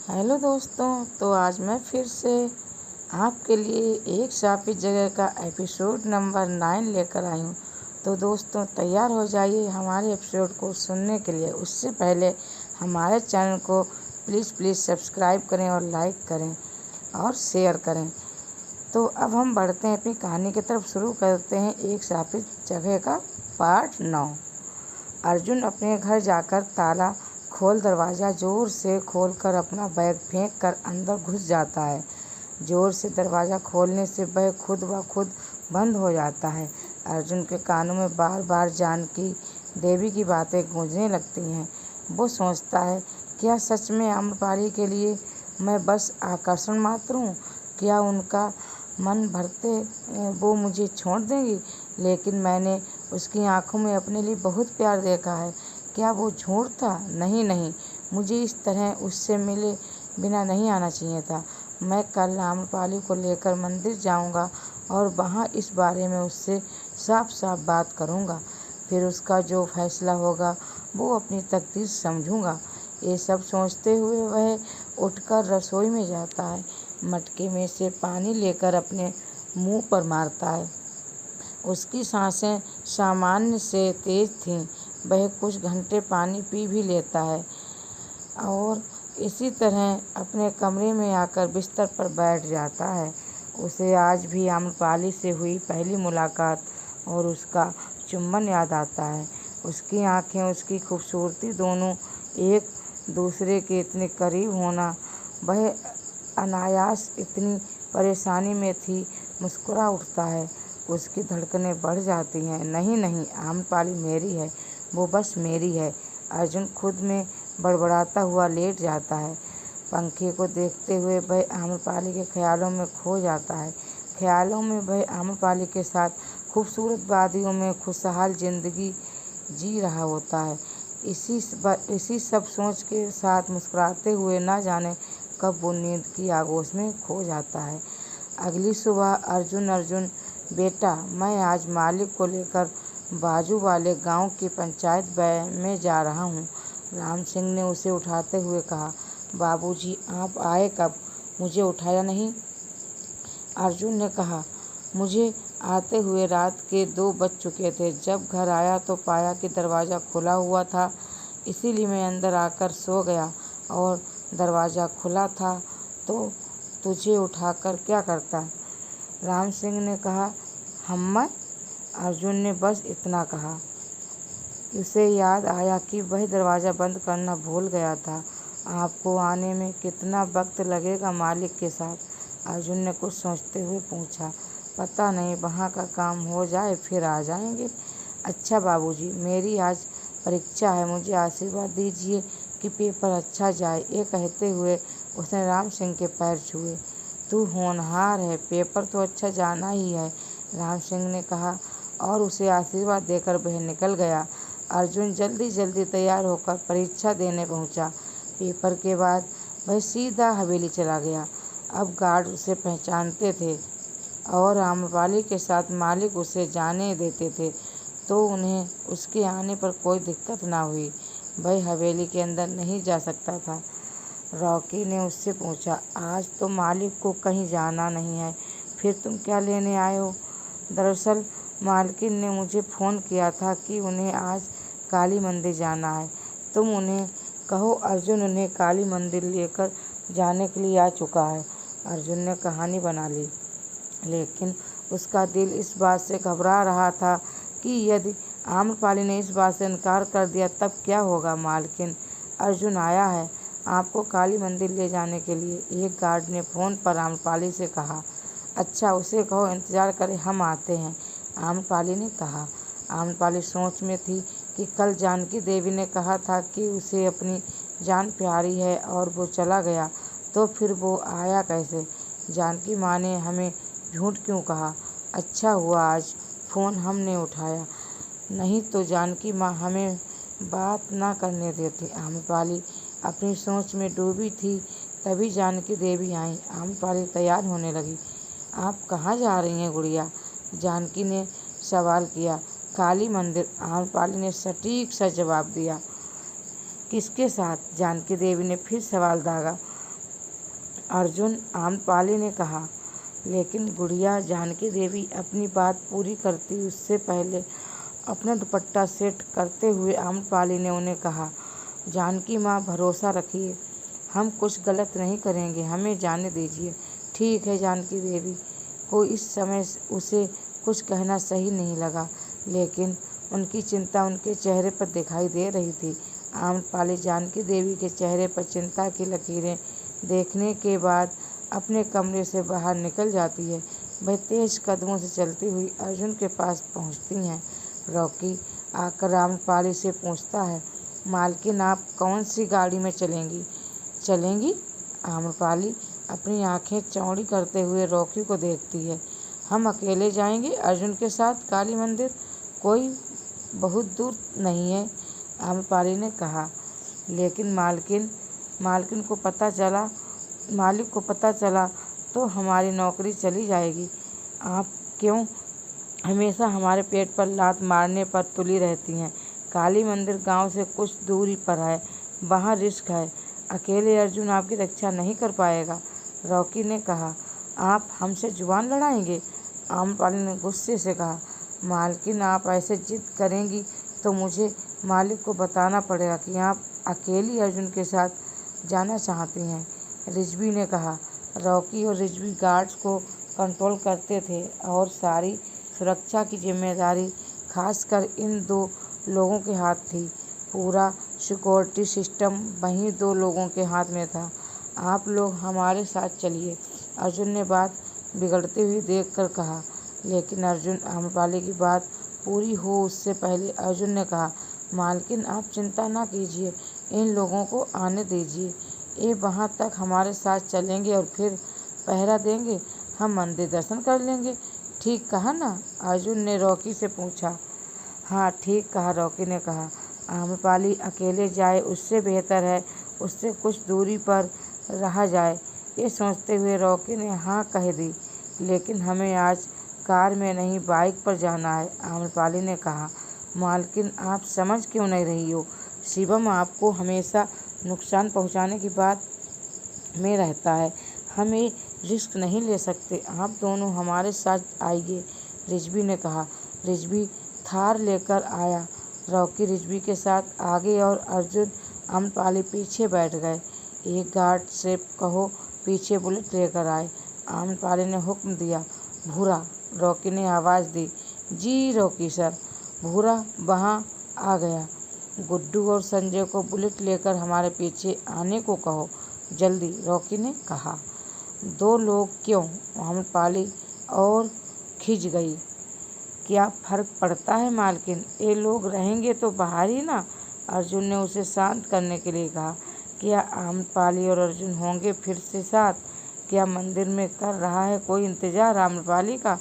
Hello दोस्तों, तो आज मैं फिर से आपके लिए एक शापित जगह का एपिसोड नंबर 9 लेकर आई हूँ। तो दोस्तों तैयार हो जाइए हमारे एपिसोड को सुनने के लिए। उससे पहले हमारे चैनल को प्लीज़ सब्सक्राइब करें और लाइक करें और शेयर करें। तो अब हम बढ़ते हैं अपनी कहानी की तरफ। शुरू करते हैं एक शापित जगह का पार्ट 9। अर्जुन अपने घर जाकर ताला खोल दरवाज़ा ज़ोर से खोलकर अपना बैग फेंक कर अंदर घुस जाता है। ज़ोर से दरवाज़ा खोलने से वह खुद ब खुद बंद हो जाता है। अर्जुन के कानों में बार बार जानकी देवी की बातें गूंजने लगती हैं। वो सोचता है, क्या सच में आम्रपाली के लिए मैं बस आकर्षण मात्र हूँ? क्या उनका मन भरते वो मुझे छोड़ देंगी? लेकिन मैंने उसकी आंखों में अपने लिए बहुत प्यार देखा है। क्या वो झूठ था? नहीं, मुझे इस तरह उससे मिले बिना नहीं आना चाहिए था। मैं कल आम्रपाली को लेकर मंदिर जाऊंगा और वहाँ इस बारे में उससे साफ साफ बात करूंगा। फिर उसका जो फैसला होगा वो अपनी तकदीर समझूंगा। ये सब सोचते हुए वह उठकर रसोई में जाता है। मटके में से पानी लेकर अपने मुंह पर मारता है। उसकी सांसें सामान्य से तेज थीं। वह कुछ घंटे पानी पी भी लेता है और इसी तरह अपने कमरे में आकर बिस्तर पर बैठ जाता है। उसे आज भी आम्रपाली से हुई पहली मुलाकात और उसका चुंबन याद आता है। उसकी आंखें, उसकी खूबसूरती, दोनों एक दूसरे के इतने करीब होना। वह अनायास इतनी परेशानी में थी, मुस्कुरा उठता है। उसकी धड़कनें बढ़ जाती हैं। नहीं, आम्रपाली मेरी है, वो बस मेरी है। अर्जुन खुद में बड़बड़ाता हुआ लेट जाता है। पंखे को देखते हुए वह आम्रपाली के ख्यालों में खो जाता है। ख्यालों में वह आम्रपाली के साथ खूबसूरत वादियों में खुशहाल जिंदगी जी रहा होता है। इसी सब सोच के साथ मुस्कुराते हुए न जाने कब वो नींद की आगोश में खो जाता है। अगली सुबह अर्जुन, बेटा, मैं आज मालिक को लेकर बाजू वाले गांव की पंचायत में जा रहा हूँ। राम सिंह ने उसे उठाते हुए कहा। बाबूजी, आप आए कब? मुझे उठाया नहीं? अर्जुन ने कहा। मुझे आते हुए रात के 2 बज चुके थे। जब घर आया तो पाया कि दरवाज़ा खुला हुआ था, इसीलिए मैं अंदर आकर सो गया और दरवाज़ा खुला था तो तुझे उठाकर क्या करता? राम सिंह ने कहा। हम्मा? अर्जुन ने बस इतना कहा। उसे याद आया कि वह दरवाज़ा बंद करना भूल गया था। आपको आने में कितना वक्त लगेगा मालिक के साथ? अर्जुन ने कुछ सोचते हुए पूछा। पता नहीं, वहाँ का काम हो जाए फिर आ जाएंगे। अच्छा बाबूजी, मेरी आज परीक्षा है, मुझे आशीर्वाद दीजिए कि पेपर अच्छा जाए। ये कहते हुए उसने राम सिंह के पैर छुए। तू होनहार है, पेपर तो अच्छा जाना ही है, राम सिंह ने कहा और उसे आशीर्वाद देकर वह निकल गया। अर्जुन जल्दी तैयार होकर परीक्षा देने पहुंचा। पेपर के बाद वह सीधा हवेली चला गया। अब गार्ड उसे पहचानते थे और आम्रपाली के साथ मालिक उसे जाने देते थे तो उन्हें उसके आने पर कोई दिक्कत ना हुई। वह हवेली के अंदर नहीं जा सकता था। रॉकी ने उससे पूछा, आज तो मालिक को कहीं जाना नहीं है, फिर तुम क्या लेने आए हो? दरअसल मालकिन ने मुझे फ़ोन किया था कि उन्हें आज काली मंदिर जाना है। तुम उन्हें कहो अर्जुन उन्हें काली मंदिर लेकर जाने के लिए आ चुका है। अर्जुन ने कहानी बना ली, लेकिन उसका दिल इस बात से घबरा रहा था कि यदि आम्रपाली ने इस बात से इनकार कर दिया तब क्या होगा। मालकिन, अर्जुन आया है आपको काली मंदिर ले जाने के लिए, एक गार्ड ने फ़ोन पर आम्रपाली से कहा। अच्छा, उसे कहो इंतज़ार करे, हम आते हैं, आम्रपाली ने कहा। आम्रपाली सोच में थी कि कल जानकी देवी ने कहा था कि उसे अपनी जान प्यारी है और वो चला गया, तो फिर वो आया कैसे? जानकी माँ ने हमें झूठ क्यों कहा? अच्छा हुआ आज फ़ोन हमने उठाया, नहीं तो जानकी माँ हमें बात ना करने देती। आम्रपाली अपनी सोच में डूबी थी, तभी जानकी देवी आईं। आम्रपाली तैयार होने लगी। आप कहाँ जा रही हैं गुड़िया? जानकी ने सवाल किया। काली मंदिर, आम्रपाली ने सटीक सा जवाब दिया। किसके साथ? जानकी देवी ने फिर सवाल दागा। अर्जुन आम्रपाली ने कहा। लेकिन गुड़िया जानकी देवी अपनी बात पूरी करती उससे पहले अपना दुपट्टा सेट करते हुए आम्रपाली ने उन्हें कहा, जानकी माँ, भरोसा रखिए, हम कुछ गलत नहीं करेंगे, हमें जाने दीजिए। ठीक है। जानकी देवी को इस समय उसे कुछ कहना सही नहीं लगा, लेकिन उनकी चिंता उनके चेहरे पर दिखाई दे रही थी। आम्रपाली जानकी देवी के चेहरे पर चिंता की लकीरें देखने के बाद अपने कमरे से बाहर निकल जाती है। वह तेज कदमों से चलती हुई अर्जुन के पास पहुंचती हैं। रॉकी आकर आम्रपाली से पूछता है, मालकिन, आप कौन सी गाड़ी में चलेंगी? आम्रपाली अपनी आंखें चौड़ी करते हुए रॉकी को देखती है। हम अकेले जाएंगे अर्जुन के साथ काली मंदिर, कोई बहुत दूर नहीं है, आम्रपाली ने कहा। लेकिन मालिक को पता चला तो हमारी नौकरी चली जाएगी। आप क्यों हमेशा हमारे पेट पर लात मारने पर तुली रहती हैं? काली मंदिर गांव से कुछ दूरी पर है, वहाँ रिस्क है, अकेले अर्जुन आपकी रक्षा नहीं कर पाएगा, रॉकी ने कहा। आप हमसे जुबान लड़ाएंगे? आम्रपाली ने गुस्से से कहा। मालकिन, आप ऐसे जिद करेंगी तो मुझे मालिक को बताना पड़ेगा कि आप अकेली अर्जुन के साथ जाना चाहती हैं, रिजवी ने कहा। रॉकी और रिजवी गार्ड्स को कंट्रोल करते थे और सारी सुरक्षा की जिम्मेदारी खासकर इन दो लोगों के हाथ थी। पूरा सिक्योरिटी सिस्टम वहीं दो लोगों के हाथ में था। आप लोग हमारे साथ चलिए, अर्जुन ने बात बिगड़ती हुई देखकर कहा। लेकिन अर्जुन आम्रपाली की बात पूरी हो उससे पहले अर्जुन ने कहा, मालकिन, आप चिंता ना कीजिए, इन लोगों को आने दीजिए, ये वहाँ तक हमारे साथ चलेंगे और फिर पहरा देंगे, हम मंदिर दर्शन कर लेंगे। ठीक कहा ना? अर्जुन ने रॉकी से पूछा। हाँ, ठीक कहा, रॉकी ने कहा। आम्रपाली अकेले जाए उससे बेहतर है उससे कुछ दूरी पर रहा जाए। ये सोचते हुए रॉकी ने हाँ कह दी। लेकिन हमें आज कार में नहीं, बाइक पर जाना है, आम्रपाली ने कहा। मालकिन, आप समझ क्यों नहीं रही हो? शिवम आपको हमेशा नुकसान पहुंचाने की बात में रहता है, हम ये रिस्क नहीं ले सकते, आप दोनों हमारे साथ आइए, रिजवी ने कहा। रिजवी थार लेकर आया। रॉकी रिजवी के साथ आगे और अर्जुन आम्रपाली पीछे बैठ गए। एक गार्ड से कहो पीछे बुलेट लेकर आए, आम्रपाली ने हुक्म दिया। भूरा, रॉकी ने आवाज़ दी। जी रॉकी सर। भूरा वहाँ आ गया। गुड्डू और संजय को बुलेट लेकर हमारे पीछे आने को कहो, जल्दी, रॉकी ने कहा। दो लोग क्यों? आम्रपाली और खिंच गई। क्या फर्क पड़ता है मालकिन, ये लोग रहेंगे तो बाहर ही ना, अर्जुन ने उसे शांत करने के लिए कहा। क्या आम्रपाली और अर्जुन होंगे फिर से साथ? क्या मंदिर में कर रहा है कोई इंतजार आम्रपाली का?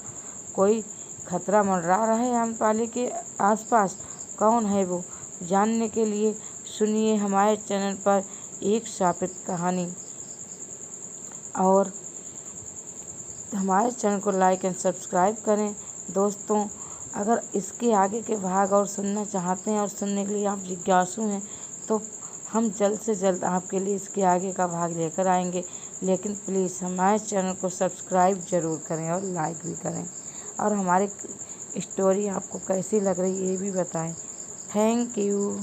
कोई खतरा मंडरा रहा है आम्रपाली के आसपास? कौन है वो? जानने के लिए सुनिए हमारे चैनल पर एक शापित कहानी, और हमारे चैनल को लाइक एंड सब्सक्राइब करें। दोस्तों, अगर इसके आगे के भाग और सुनना चाहते हैं और सुनने के लिए आप जिज्ञासु हैं तो हम जल्द से जल्द आपके लिए इसके आगे का भाग लेकर आएंगे। लेकिन प्लीज़ हमारे चैनल को सब्सक्राइब ज़रूर करें और लाइक भी करें, और हमारी स्टोरी आपको कैसी लग रही है ये भी बताएं। Thank you.